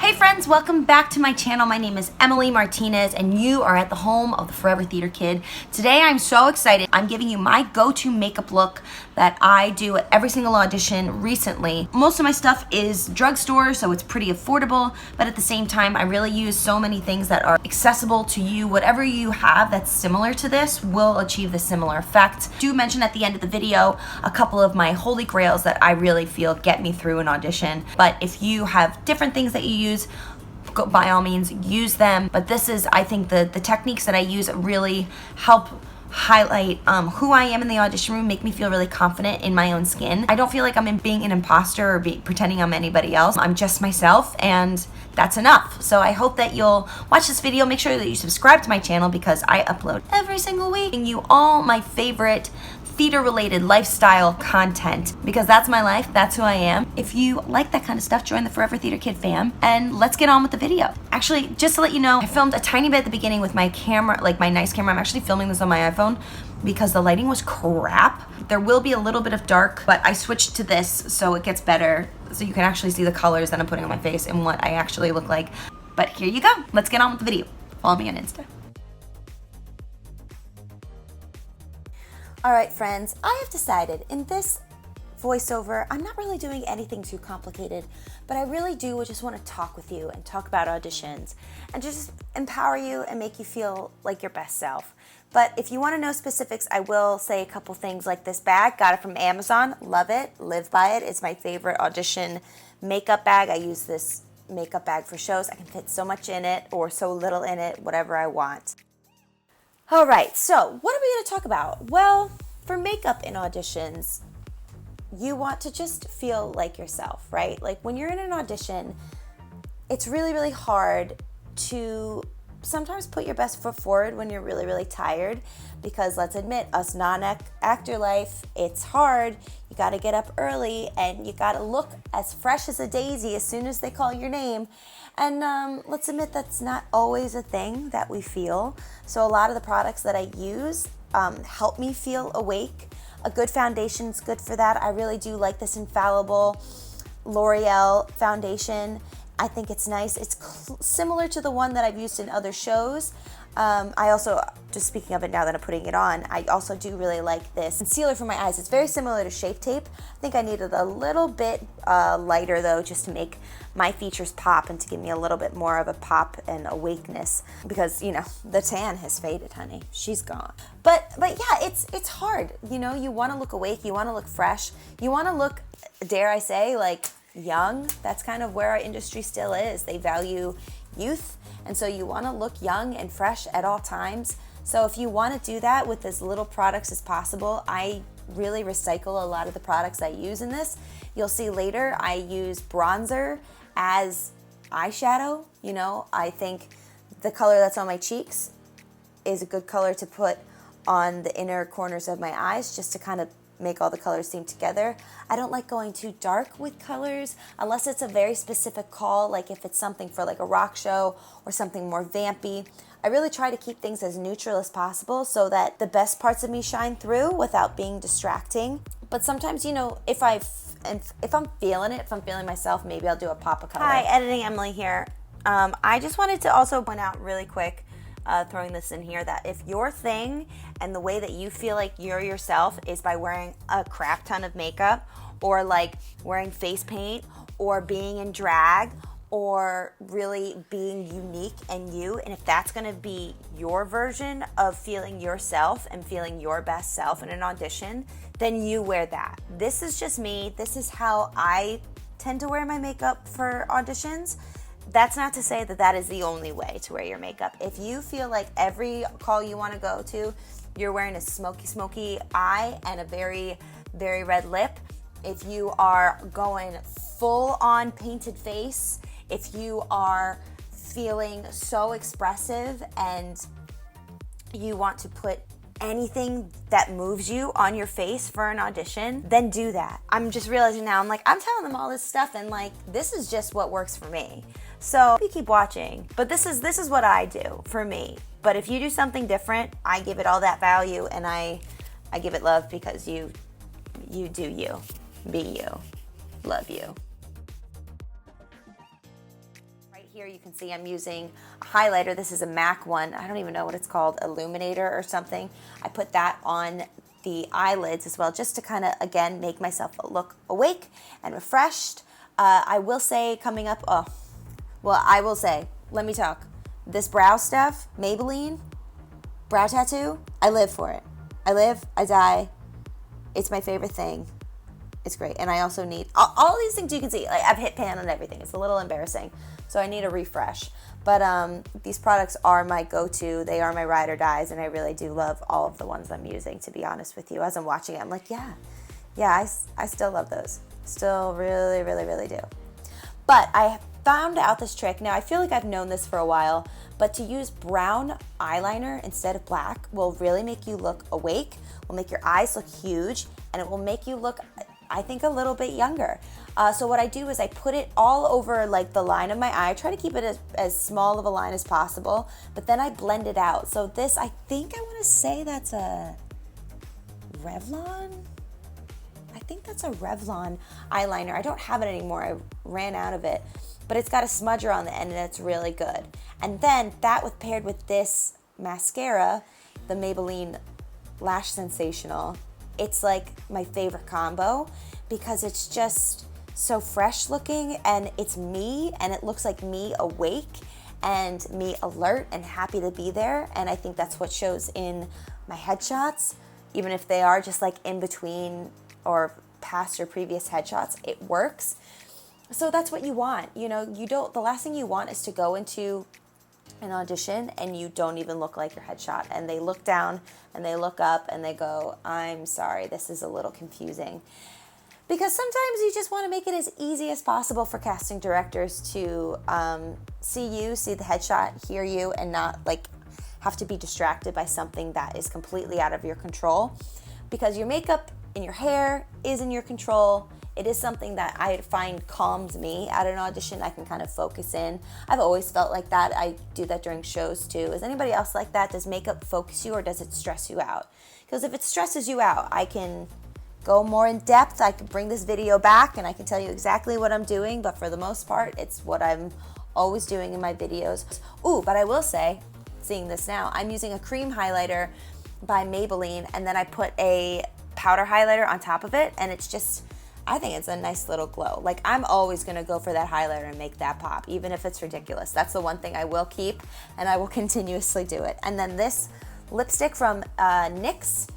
Hey friends, welcome back to my channel. My name is Emily Martinez and you are at the home of the Forever Theater Kid. Today I'm so excited. I'm giving you my go-to makeup look that I do at every single audition recently. Most of my stuff is drugstore, so it's pretty affordable, but at the same time I really use so many things that are accessible to you. Whatever you have that's similar to this will achieve the similar effect. Do mention at the end of the video a couple of my holy grails that I really feel get me through an audition, but if you have different things that you use, by all means use them. But this is, I think, the techniques that I use really help highlight who I am in the audition room, make me feel really confident in my own skin. I don't feel like I'm being an imposter or pretending I'm anybody else. I'm just myself, and that's enough. So I hope that you'll watch this video. Make sure that you subscribe to my channel because I upload every single week, giving you all my favorite theater-related lifestyle content, because that's my life, that's who I am. If you like that kind of stuff, join the Forever Theater Kid fam, and let's get on with the video. Actually, just to let you know, I filmed a tiny bit at the beginning with my camera, like my nice camera. I'm actually filming this on my iPhone because the lighting was crap. There will be a little bit of dark, but I switched to this so it gets better, so you can actually see the colors that I'm putting on my face and what I actually look like. But here you go. Let's get on with the video. Follow me on Insta. All right, friends, I have decided in this voiceover, I'm not really doing anything too complicated, but I really do just want to talk with you and talk about auditions and just empower you and make you feel like your best self. But if you want to know specifics, I will say a couple things like this bag. Got it from Amazon. Love it. Live by it. It's my favorite audition makeup bag. I use this makeup bag for shows. I can fit so much in it or so little in it, whatever I want. All right, so what are we going to talk about? Well, for makeup in auditions, you want to just feel like yourself, right? Like when you're in an audition, it's really, really hard to sometimes put your best foot forward when you're really, really tired, because let's admit, us non-actor life, it's hard. You got to get up early and you got to look as fresh as a daisy as soon as they call your name. And let's admit that's not always a thing that we feel. So a lot of the products that I use help me feel awake. A good foundation's good for that. I really do like this Infallible L'Oreal foundation. I think it's nice. It's similar to the one that I've used in other shows. I also, just speaking of it now that I'm putting it on, I also do really like this concealer for my eyes. It's very similar to Shape Tape. I think I needed a little bit lighter though, just to make my features pop and to give me a little bit more of a pop and awakeness, because you know the tan has faded, honey. She's gone. But yeah, it's hard. You know, you want to look awake, you want to look fresh, you want to look, dare I say, like young. That's kind of where our industry still is. They value youth, and so you want to look young and fresh at all times. So if you want to do that with as little products as possible, I really recycle a lot of the products I use in this. You'll see later I use bronzer as eyeshadow. You know, I think the color that's on my cheeks is a good color to put on the inner corners of my eyes, just to kind of make all the colors seem together. I don't like going too dark with colors unless it's a very specific call, like if it's something for like a rock show or something more vampy. I really try to keep things as neutral as possible so that the best parts of me shine through without being distracting. But sometimes, you know, if I'm feeling it, if I'm feeling myself, maybe I'll do a pop of color. Hi, Editing Emily here. I just wanted to also point out really quick, throwing this in here, that if your thing and the way that you feel like you're yourself is by wearing a crap ton of makeup, or like wearing face paint, or being in drag, or really being unique and you, and if that's going to be your version of feeling yourself and feeling your best self in an audition, then you wear that. This is just me. This is how I tend to wear my makeup for auditions. That's not to say that that is the only way to wear your makeup. If you feel like every call you want to go to, you're wearing a smoky eye and a very, very red lip, if you are going full on painted face, if you are feeling so expressive and you want to put anything that moves you on your face for an audition, then do that. I'm just realizing now, I'm telling them all this stuff and like, this is just what works for me. So you keep watching, but this is what I do for me. But if you do something different, I give it all that value and I give it love, because you do you. Be you. Love you. here you can see I'm using a highlighter. This is a MAC one. I don't even know what it's called, Illuminator or something. I put that on the eyelids as well, just to kind of, again, make myself look awake and refreshed. I will say coming up, let me talk. This brow stuff, Maybelline, brow tattoo, I live for it. I live, I die. It's my favorite thing. It's great. And I also need, all these things you can see, like I've hit pan on everything. It's a little embarrassing. So I need a refresh. But these products are my go-to. They are my ride or dies, and I really do love all of the ones I'm using, to be honest with you. As I'm watching it, I'm like, yeah, I still love those. Still really, really, really do. But I found out this trick. Now, I feel like I've known this for a while, but to use brown eyeliner instead of black will really make you look awake, will make your eyes look huge, and it will make you look, I think, a little bit younger. So what I do is I put it all over like the line of my eye. I try to keep it as small of a line as possible, but then I blend it out. So this, I think I want to say that's a Revlon? I think that's a Revlon eyeliner. I don't have it anymore. I ran out of it, but it's got a smudger on the end and it's really good. And then that paired with this mascara, the Maybelline Lash Sensational, it's like my favorite combo because it's just so fresh looking and it's me and it looks like me awake and me alert and happy to be there. And I think that's what shows in my headshots, even if they are just like in between or past or previous headshots, it works. So that's what you want. You know, the last thing you want is to go into an audition and you don't even look like your headshot and they look down and they look up and they go, I'm sorry, this is a little confusing. Because sometimes you just want to make it as easy as possible for casting directors to see the headshot, hear you, and not like have to be distracted by something that is completely out of your control. Because your makeup and your hair is in your control. It is something that I find calms me at an audition. I can kind of focus in. I've always felt like that. I do that during shows too. Is anybody else like that? Does makeup focus you or does it stress you out? Because if it stresses you out, I can go more in depth. I can bring this video back and I can tell you exactly what I'm doing, but for the most part, it's what I'm always doing in my videos. Ooh, but I will say, seeing this now, I'm using a cream highlighter by Maybelline and then I put a powder highlighter on top of it and it's just, I think it's a nice little glow. Like I'm always gonna go for that highlighter and make that pop, even if it's ridiculous. That's the one thing I will keep and I will continuously do it. And then this lipstick from NYX,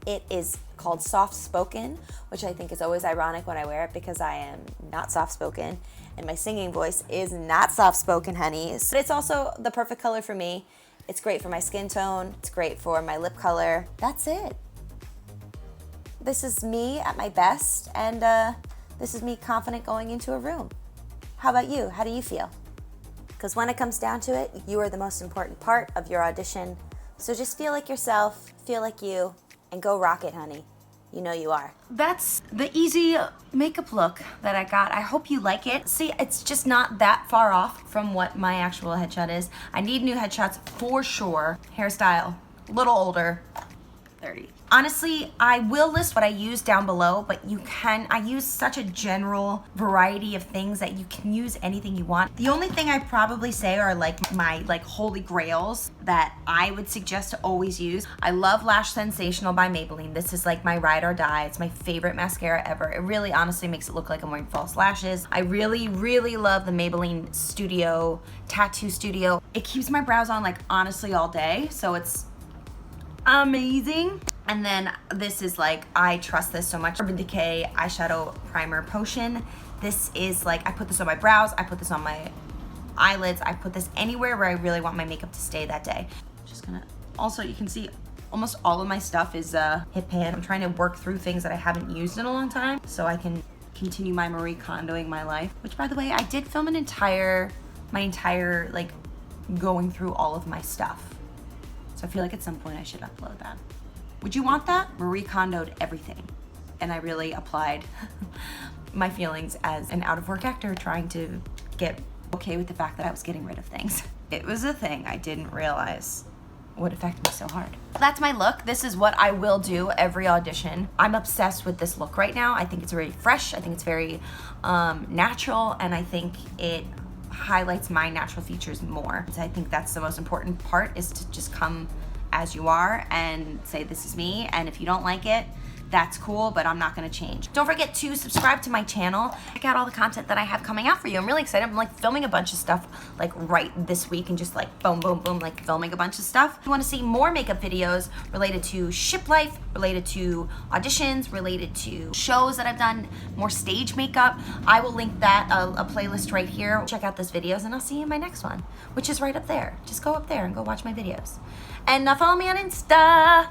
it is called Soft Spoken, which I think is always ironic when I wear it because I am not soft spoken and my singing voice is not soft spoken, honey. But it's also the perfect color for me. It's great for my skin tone. It's great for my lip color. That's it. This is me at my best, and this is me confident going into a room. How about you? How do you feel? Because when it comes down to it, you are the most important part of your audition. So just feel like yourself, feel like you, and go rock it, honey. You know you are. That's the easy makeup look that I got. I hope you like it. See, it's just not that far off from what my actual headshot is. I need new headshots for sure. Hairstyle, a little older, 30. Honestly, I will list what I use down below, but I use such a general variety of things that you can use anything you want. The only thing I probably say are like my holy grails that I would suggest to always use. I love Lash Sensational by Maybelline. This is like my ride or die. It's my favorite mascara ever. It really honestly makes it look like I'm wearing false lashes. I really, really love the Maybelline Tattoo Studio. It keeps my brows on like honestly all day, so it's amazing. And then this is like, I trust this so much. Urban Decay Eyeshadow Primer Potion. This is like, I put this on my brows, I put this on my eyelids, I put this anywhere where I really want my makeup to stay that day. Just gonna, also you can see almost all of my stuff is hit pan. I'm trying to work through things that I haven't used in a long time so I can continue my Marie Kondoing my life. Which by the way, I did film my entire like going through all of my stuff. So I feel like at some point I should upload that. Would you want that? Marie Kondoed everything. And I really applied my feelings as an out-of-work actor trying to get okay with the fact that I was getting rid of things. It was a thing I didn't realize would affect me so hard. That's my look. This is what I will do every audition. I'm obsessed with this look right now. I think it's very fresh. I think it's very natural. And I think it highlights my natural features more. So I think that's the most important part, is to just come as you are and say, this is me, and if you don't like it, that's cool, but I'm not gonna change. Don't forget to subscribe to my channel. Check out all the content that I have coming out for you. I'm really excited. I'm like filming a bunch of stuff like right this week, and just like boom, boom, boom, like filming a bunch of stuff. If you wanna see more makeup videos related to ship life, related to auditions, related to shows that I've done, more stage makeup, I will link that, a playlist right here. Check out those videos, and I'll see you in my next one, which is right up there. Just go up there and go watch my videos. And follow me on Insta.